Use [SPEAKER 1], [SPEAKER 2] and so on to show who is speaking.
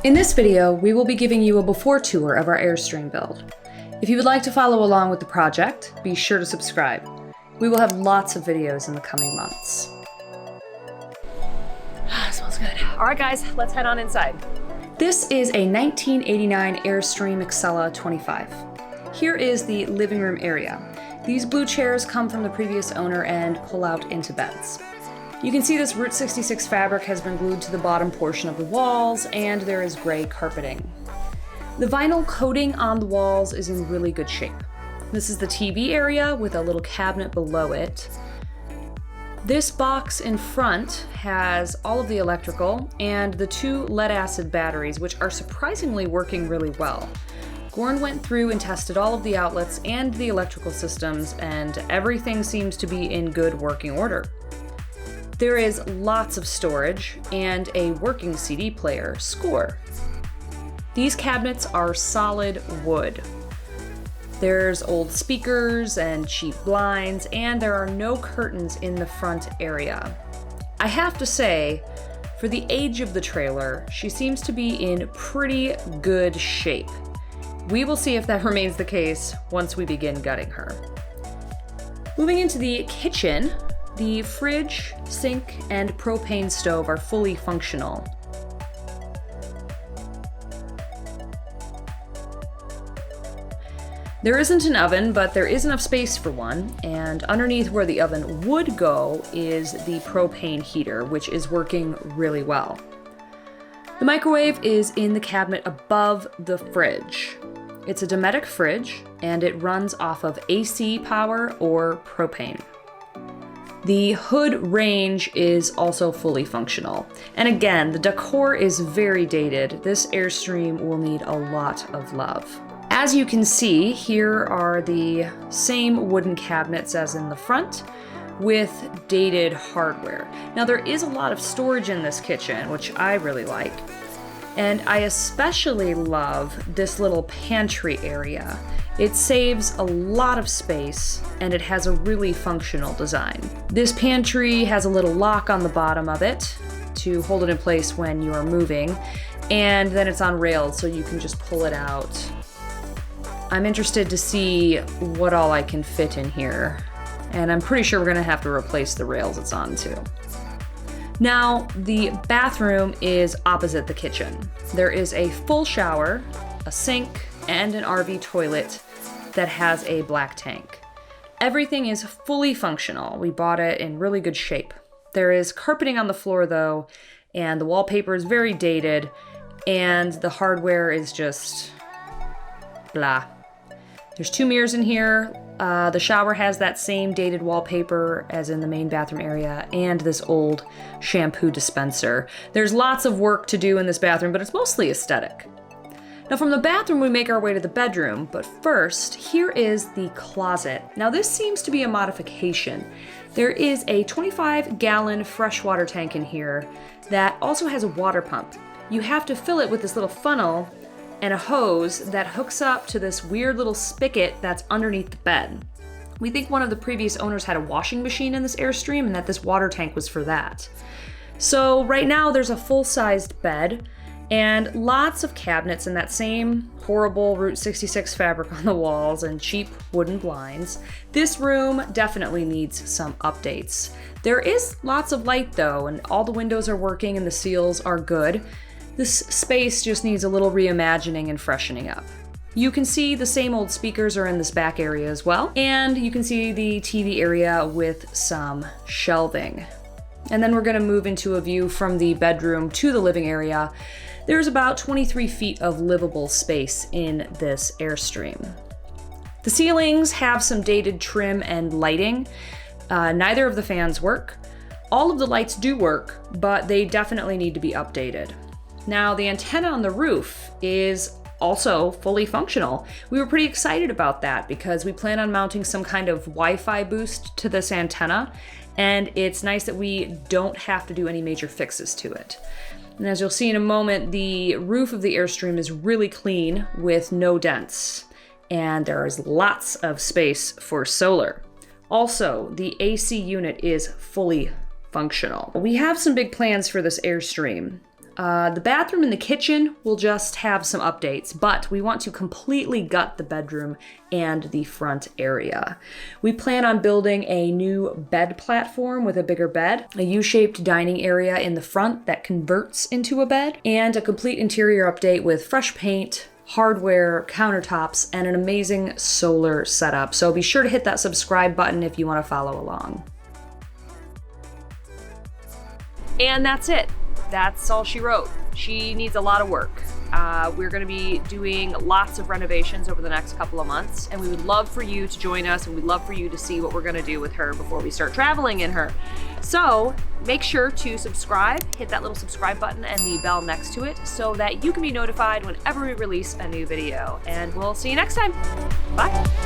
[SPEAKER 1] In this video, we will be giving you a before tour of our Airstream build. If you would like to follow along with the project, be sure to subscribe. We will have lots of videos in the coming months.
[SPEAKER 2] Smells good. All right, guys, let's head on inside.
[SPEAKER 1] This is a 1989 Airstream Excella 25. Here is the living room area. These blue chairs come from the previous owner and pull out into beds. You can see this Route 66 fabric has been glued to the bottom portion of the walls, and there is gray carpeting. The vinyl coating on the walls is in really good shape. This is the TV area with a little cabinet below it. This box in front has all of the electrical and the two lead-acid batteries, which are surprisingly working really well. Gorn went through and tested all of the outlets and the electrical systems, and everything seems to be in good working order. There is lots of storage and a working CD player, Score. These cabinets are solid wood. There's old speakers and cheap blinds, and there are no curtains in the front area. I have to say, for the age of the trailer, she seems to be in pretty good shape. We will see if that remains the case once we begin gutting her. Moving into the kitchen, the fridge, sink, and propane stove are fully functional. There isn't an oven, but there is enough space for one, and underneath where the oven would go is the propane heater, which is working really well. The microwave is in the cabinet above the fridge. It's a Dometic fridge, and it runs off of AC power or propane. The hood range is also fully functional. And again, the decor is very dated. This Airstream will need a lot of love. As you can see, here are the same wooden cabinets as in the front with dated hardware. Now there is a lot of storage in this kitchen, which I really like. And I especially love this little pantry area. It saves a lot of space, and it has a really functional design. This pantry has a little lock on the bottom of it to hold it in place when you are moving, and then it's on rails so you can just pull it out. I'm interested to see what all I can fit in here, and I'm pretty sure we're gonna have to replace the rails it's on too. Now, the bathroom is opposite the kitchen. There is a full shower, a sink, and an RV toilet that has a black tank. Everything is fully functional. We bought it in really good shape. There is carpeting on the floor though, and the wallpaper is very dated, and the hardware is just blah. There's two mirrors in here. The shower has that same dated wallpaper as in the main bathroom area, and this old shampoo dispenser. There's lots of work to do in this bathroom, but it's mostly aesthetic. Now from the bathroom, we make our way to the bedroom, but first, here is the closet. Now this seems to be a modification. There is a 25-gallon freshwater tank in here that also has a water pump. You have to fill it with this little funnel and a hose that hooks up to this weird little spigot that's underneath the bed. We think one of the previous owners had a washing machine in this Airstream and that this water tank was for that. So right now there's a full-sized bed and lots of cabinets in that same horrible Route 66 fabric on the walls and cheap wooden blinds. This room definitely needs some updates. There is lots of light though, and all the windows are working and the seals are good. This space just needs a little reimagining and freshening up. You can see the same old speakers are in this back area as well, and you can see the TV area with some shelving. And then we're gonna move into a view from the bedroom to the living area. There's about 23 feet of livable space in this Airstream. The ceilings have some dated trim and lighting. Neither of the fans work. All of the lights do work, but they definitely need to be updated. Now, the antenna on the roof is also fully functional. We were pretty excited about that because we plan on mounting some kind of Wi-Fi boost to this antenna, and it's nice that we don't have to do any major fixes to it. And as you'll see in a moment, the roof of the Airstream is really clean with no dents, and there is lots of space for solar. Also, the AC unit is fully functional. We have some big plans for this Airstream. The bathroom and the kitchen will just have some updates, but we want to completely gut the bedroom and the front area. We plan on building a new bed platform with a bigger bed, a U-shaped dining area in the front that converts into a bed, and a complete interior update with fresh paint, hardware, countertops, and an amazing solar setup. So be sure to hit that subscribe button if you want to follow along.
[SPEAKER 2] And that's it. That's all she wrote. She needs a lot of work. We're going to be doing lots of renovations over the next couple of months, and we would love for you to join us, and we'd love for you to see what we're going to do with her before we start traveling in her. So make sure to subscribe, hit that little subscribe button and the bell next to it so that you can be notified whenever we release a new video. And we'll see you next time. Bye.